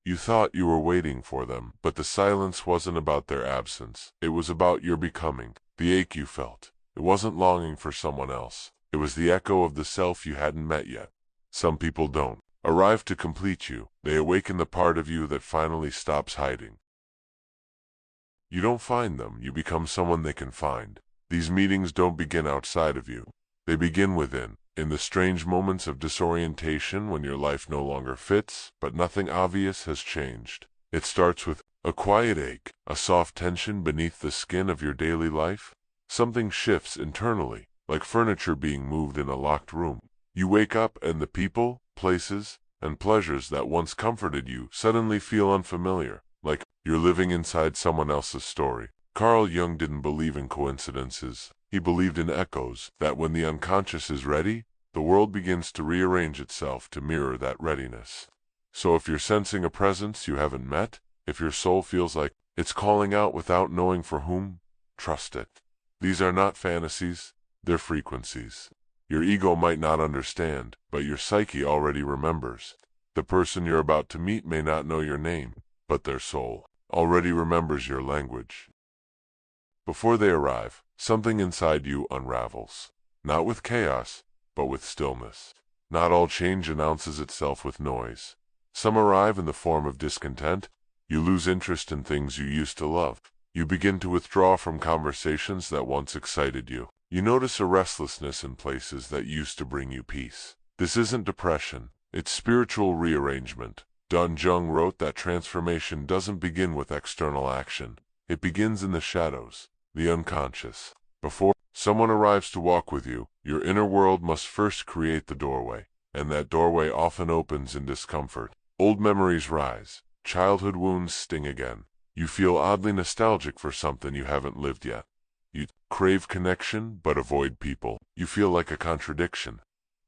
You thought you were waiting for them, but the silence wasn't about their absence. It was about your becoming. The ache you felt. It wasn't longing for someone else. It was the echo of the self you hadn't met yet. Some people don't arrive to complete you. They awaken the part of you that finally stops hiding. You don't find them. You become someone they can find. These meetings don't begin outside of you. They begin within, in the strange moments of disorientation when your life no longer fits, but nothing obvious has changed. It starts with a quiet ache, a soft tension beneath the skin of your daily life. Something shifts internally, like furniture being moved in a locked room. You wake up and the people, places, and pleasures that once comforted you suddenly feel unfamiliar, like you're living inside someone else's story. Carl Jung didn't believe in coincidences. He believed in echoes, that when the unconscious is ready, the world begins to rearrange itself to mirror that readiness. So if you're sensing a presence you haven't met, if your soul feels like it's calling out without knowing for whom, trust it. These are not fantasies, they're frequencies. Your ego might not understand, but your psyche already remembers. The person you're about to meet may not know your name, but their soul already remembers your language. Before they arrive, something inside you unravels. Not with chaos, but with stillness. Not all change announces itself with noise. Some arrive in the form of discontent. You lose interest in things you used to love. You begin to withdraw from conversations that once excited you. You notice a restlessness in places that used to bring you peace. This isn't depression, it's spiritual rearrangement. Carl Jung wrote that transformation doesn't begin with external action. It begins in the shadows, the unconscious. Before someone arrives to walk with you, your inner world must first create the doorway, and that doorway often opens in discomfort. Old memories rise, childhood wounds sting again. You feel oddly nostalgic for something you haven't lived yet. You crave connection but avoid people. You feel like a contradiction.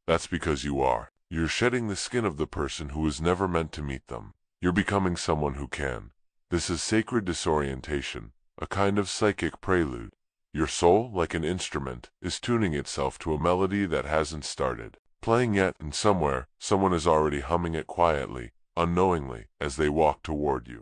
That's because you are. You're shedding the skin of the person who was never meant to meet them. You're becoming someone who can. This is sacred disorientation, a kind of psychic prelude. Your soul, like an instrument, is tuning itself to a melody that hasn't started playing yet, and somewhere, someone is already humming it quietly, unknowingly, as they walk toward you.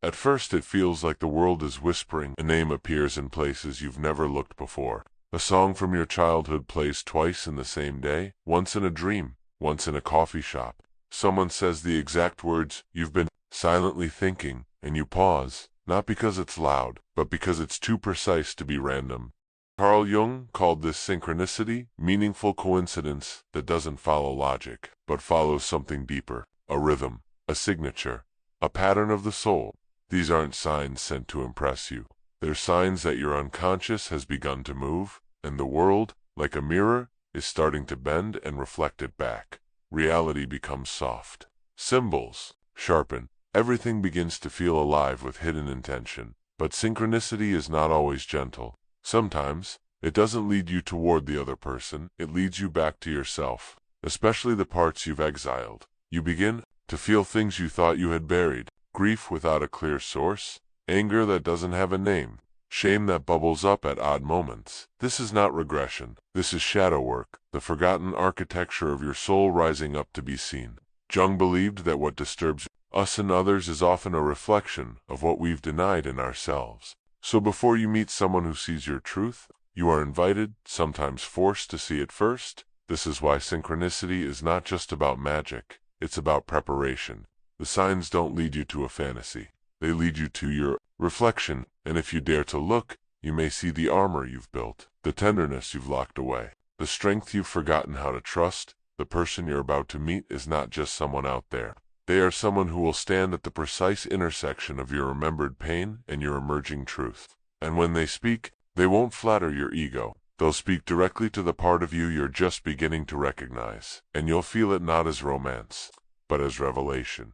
At first it feels like the world is whispering. A name appears in places you've never looked before. A song from your childhood plays twice in the same day, once in a dream, once in a coffee shop. Someone says the exact words you've been silently thinking, and you pause, not because it's loud, but because it's too precise to be random. Carl Jung called this synchronicity, meaningful coincidence that doesn't follow logic, but follows something deeper, a rhythm, a signature, a pattern of the soul. These aren't signs sent to impress you. They're signs that your unconscious has begun to move, and the world, like a mirror, is starting to bend and reflect it back. Reality becomes soft. Symbols sharpen. Everything begins to feel alive with hidden intention. But synchronicity is not always gentle. Sometimes, it doesn't lead you toward the other person, it leads you back to yourself, especially the parts you've exiled. You begin to feel things you thought you had buried, grief without a clear source, anger that doesn't have a name, shame that bubbles up at odd moments. This is not regression, this is shadow work, the forgotten architecture of your soul rising up to be seen. Jung believed that what disturbs us and others is often a reflection of what we've denied in ourselves. So before you meet someone who sees your truth, you are invited, sometimes forced to see it first. This is why synchronicity is not just about magic, it's about preparation. The signs don't lead you to a fantasy. They lead you to your reflection, and if you dare to look, you may see the armor you've built, the tenderness you've locked away, the strength you've forgotten how to trust. The person you're about to meet is not just someone out there. They are someone who will stand at the precise intersection of your remembered pain and your emerging truth. And when they speak, they won't flatter your ego. They'll speak directly to the part of you you're just beginning to recognize, and you'll feel it not as romance, but as revelation.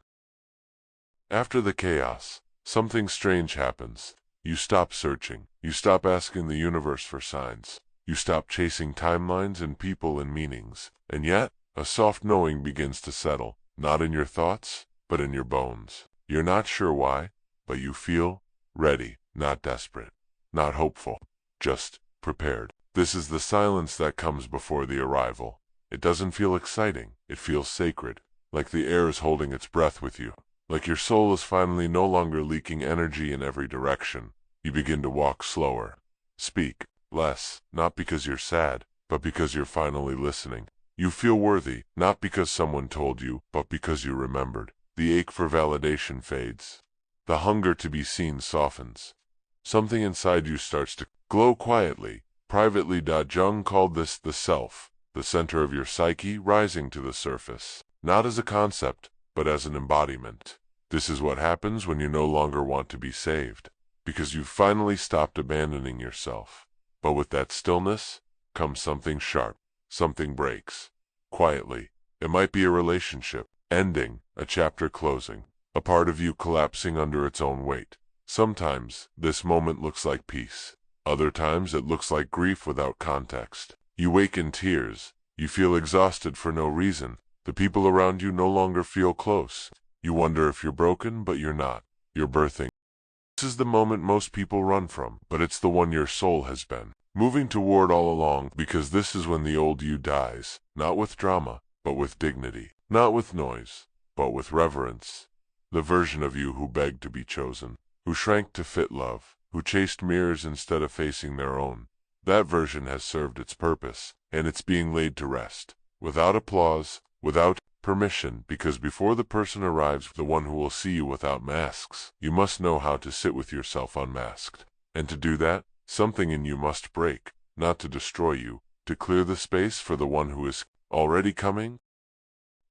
After the chaos, something strange happens. You stop searching. You stop asking the universe for signs. You stop chasing timelines and people and meanings. And yet, a soft knowing begins to settle. Not in your thoughts, but in your bones. You're not sure why, but you feel ready, not desperate, not hopeful, just prepared. This is the silence that comes before the arrival. It doesn't feel exciting, it feels sacred. like the air is holding its breath with you, like your soul is finally no longer leaking energy in every direction. You begin to walk slower, speak less, not because you're sad, but because you're finally listening. You feel worthy, not because someone told you, but because you remembered. The ache for validation fades. The hunger to be seen softens. Something inside you starts to glow quietly, privately. Jung called this the self, the center of your psyche rising to the surface, not as a concept, but as an embodiment. This is what happens when you no longer want to be saved, because you've finally stopped abandoning yourself. But with that stillness comes something sharp. Something breaks. Quietly. It might be a relationship ending, a chapter closing, a part of you collapsing under its own weight. Sometimes this moment looks like peace. Other times it looks like grief without context. You wake in tears. You feel exhausted for no reason. The people around you no longer feel close. You wonder if you're broken, but you're not. You're birthing. This is the moment most people run from, but it's the one your soul has been moving toward all along, because this is when the old you dies, not with drama, but with dignity, not with noise, but with reverence. The version of you who begged to be chosen, who shrank to fit love, who chased mirrors instead of facing their own, that version has served its purpose, and it's being laid to rest, without applause, without permission, because before the person arrives, the one who will see you without masks, you must know how to sit with yourself unmasked. And to do that, something in you must break, not to destroy you, to clear the space for the one who is already coming.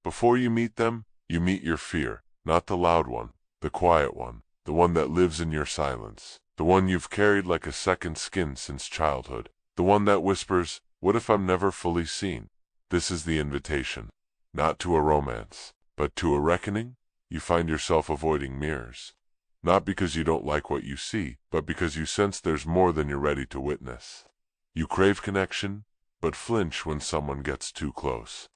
Before you meet them, you meet your fear, not the loud one, the quiet one, the one that lives in your silence, the one you've carried like a second skin since childhood, the one that whispers, "What if I'm never fully seen?" This is the invitation. Not to a romance, but to a reckoning. You find yourself avoiding mirrors. Not because you don't like what you see, but because you sense there's more than you're ready to witness. You crave connection, but flinch when someone gets too close.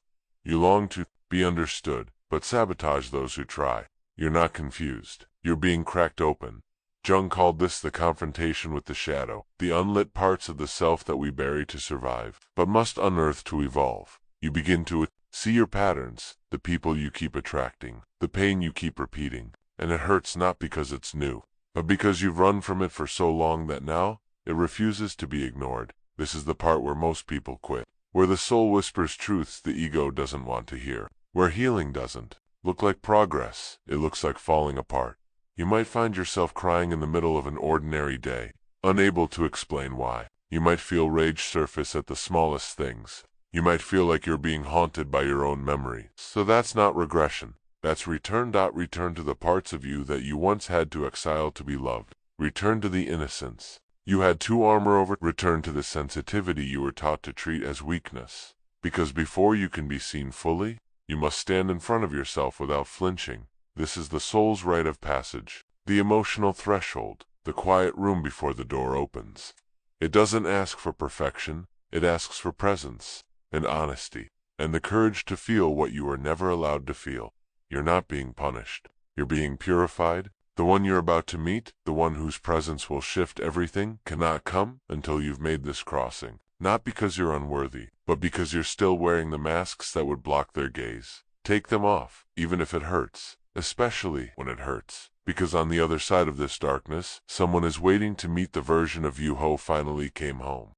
You long to be understood, but sabotage those who try. You're not confused. You're being cracked open. Jung called this the confrontation with the shadow, the unlit parts of the self that we bury to survive, but must unearth to evolve. You begin to see your patterns, the people you keep attracting, the pain you keep repeating, and it hurts not because it's new, but because you've run from it for so long that now it refuses to be ignored. This is the part where most people quit, where the soul whispers truths the ego doesn't want to hear, where healing doesn't look like progress, it looks like falling apart. You might find yourself crying in the middle of an ordinary day, unable to explain why. You might feel rage surface at the smallest things. You might feel like you're being haunted by your own memory. So that's not regression. That's return. Return to the parts of you that you once had to exile to be loved. Return to the innocence you had to armor over. Return to the sensitivity you were taught to treat as weakness. Because before you can be seen fully, you must stand in front of yourself without flinching. This is the soul's rite of passage, the emotional threshold, the quiet room before the door opens. It doesn't ask for perfection, it asks for presence, and honesty, and the courage to feel what you were never allowed to feel. You're not being punished. You're being purified. The one you're about to meet, the one whose presence will shift everything, cannot come until you've made this crossing. Not because you're unworthy, but because you're still wearing the masks that would block their gaze. Take them off, even if it hurts, especially when it hurts. Because on the other side of this darkness, someone is waiting to meet the version of you who finally came home.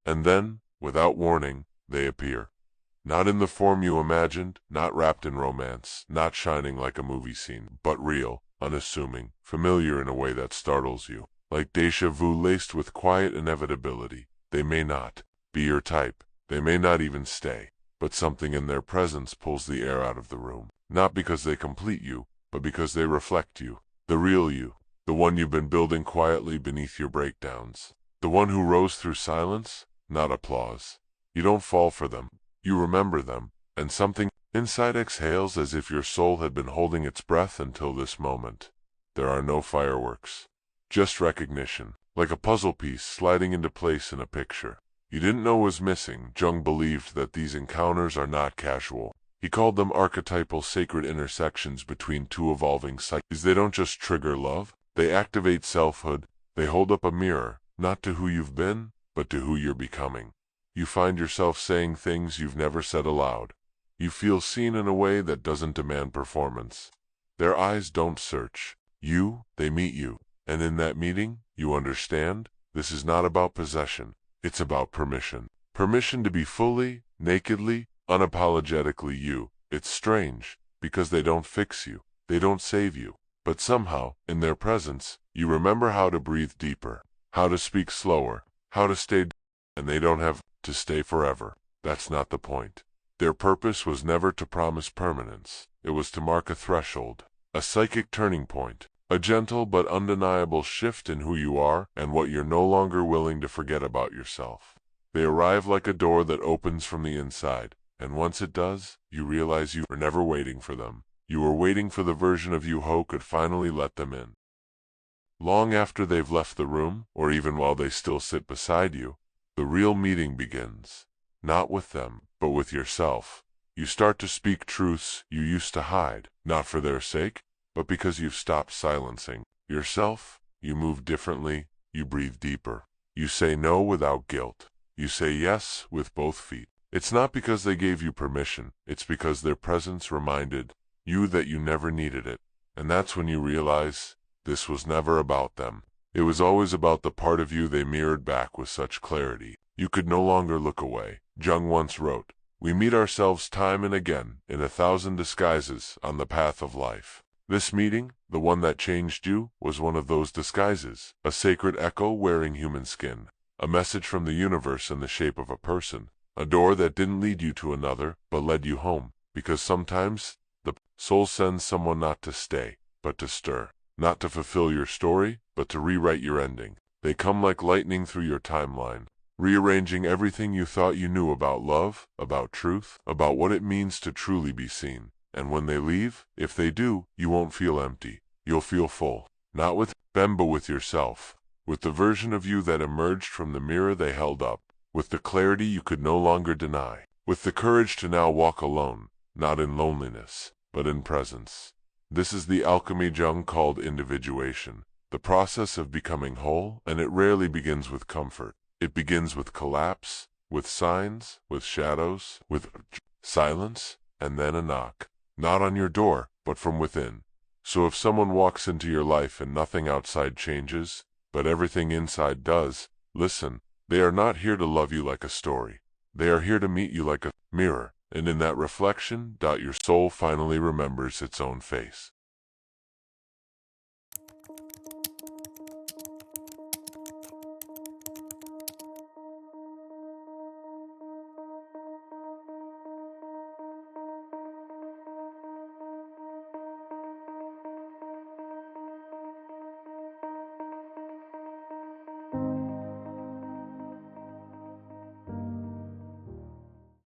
And then, without warning, they appear. Not in the form you imagined, not wrapped in romance, not shining like a movie scene, but real, unassuming, familiar in a way that startles you. Like déjà vu laced with quiet inevitability. They may not be your type, they may not even stay, but something in their presence pulls the air out of the room. Not because they complete you, but because they reflect you. The real you, the one you've been building quietly beneath your breakdowns. The one who rose through silence, not applause. You don't fall for them, you remember them, and something inside exhales as if your soul had been holding its breath until this moment. There are no fireworks, just recognition, like a puzzle piece sliding into place in a picture you didn't know was missing. Jung believed that these encounters are not casual. He called them archetypal sacred intersections between two evolving psyches. They don't just trigger love, they activate selfhood. They hold up a mirror, not to who you've been, but to who you're becoming. You find yourself saying things you've never said aloud. You feel seen in a way that doesn't demand performance. Their eyes don't search you, they meet you. And in that meeting, you understand, this is not about possession. It's about permission. Permission to be fully, nakedly, unapologetically you. It's strange, because they don't fix you. They don't save you. But somehow, in their presence, you remember how to breathe deeper, how to speak slower, how to stay, and they don't have to stay forever. That's not the point. Their purpose was never to promise permanence. It was to mark a threshold, a psychic turning point, a gentle but undeniable shift in who you are and what you're no longer willing to forget about yourself. They arrive like a door that opens from the inside, and once it does, you realize you were never waiting for them. You were waiting for the version of you who could finally let them in. Long after they've left the room, or even while they still sit beside you, the real meeting begins. Not with them, but with yourself. You start to speak truths you used to hide, not for their sake, but because you've stopped silencing yourself. You move differently, you breathe deeper. You say no without guilt. You say yes with both feet. It's not because they gave you permission, it's because their presence reminded you that you never needed it. And that's when you realize this was never about them. It was always about the part of you they mirrored back with such clarity. You could no longer look away. Jung once wrote, "We meet ourselves time and again, in 1,000 disguises, on the path of life." This meeting, the one that changed you, was one of those disguises, a sacred echo wearing human skin, a message from the universe in the shape of a person, a door that didn't lead you to another, but led you home, because sometimes the soul sends someone not to stay, but to stir, not to fulfill your story, but to rewrite your ending. They come like lightning through your timeline, rearranging everything you thought you knew about love, about truth, about what it means to truly be seen. And when they leave, if they do, you won't feel empty. You'll feel full. Not with them, but with yourself. With the version of you that emerged from the mirror they held up. With the clarity you could no longer deny. With the courage to now walk alone, not in loneliness, but in presence. This is the alchemy Jung called individuation. The process of becoming whole, and it rarely begins with comfort. It begins with collapse, with signs, with shadows, with silence, and then a knock. Not on your door, but from within. So if someone walks into your life and nothing outside changes, but everything inside does, listen. They are not here to love you like a story. They are here to meet you like a mirror, and in that reflection, your soul finally remembers its own face.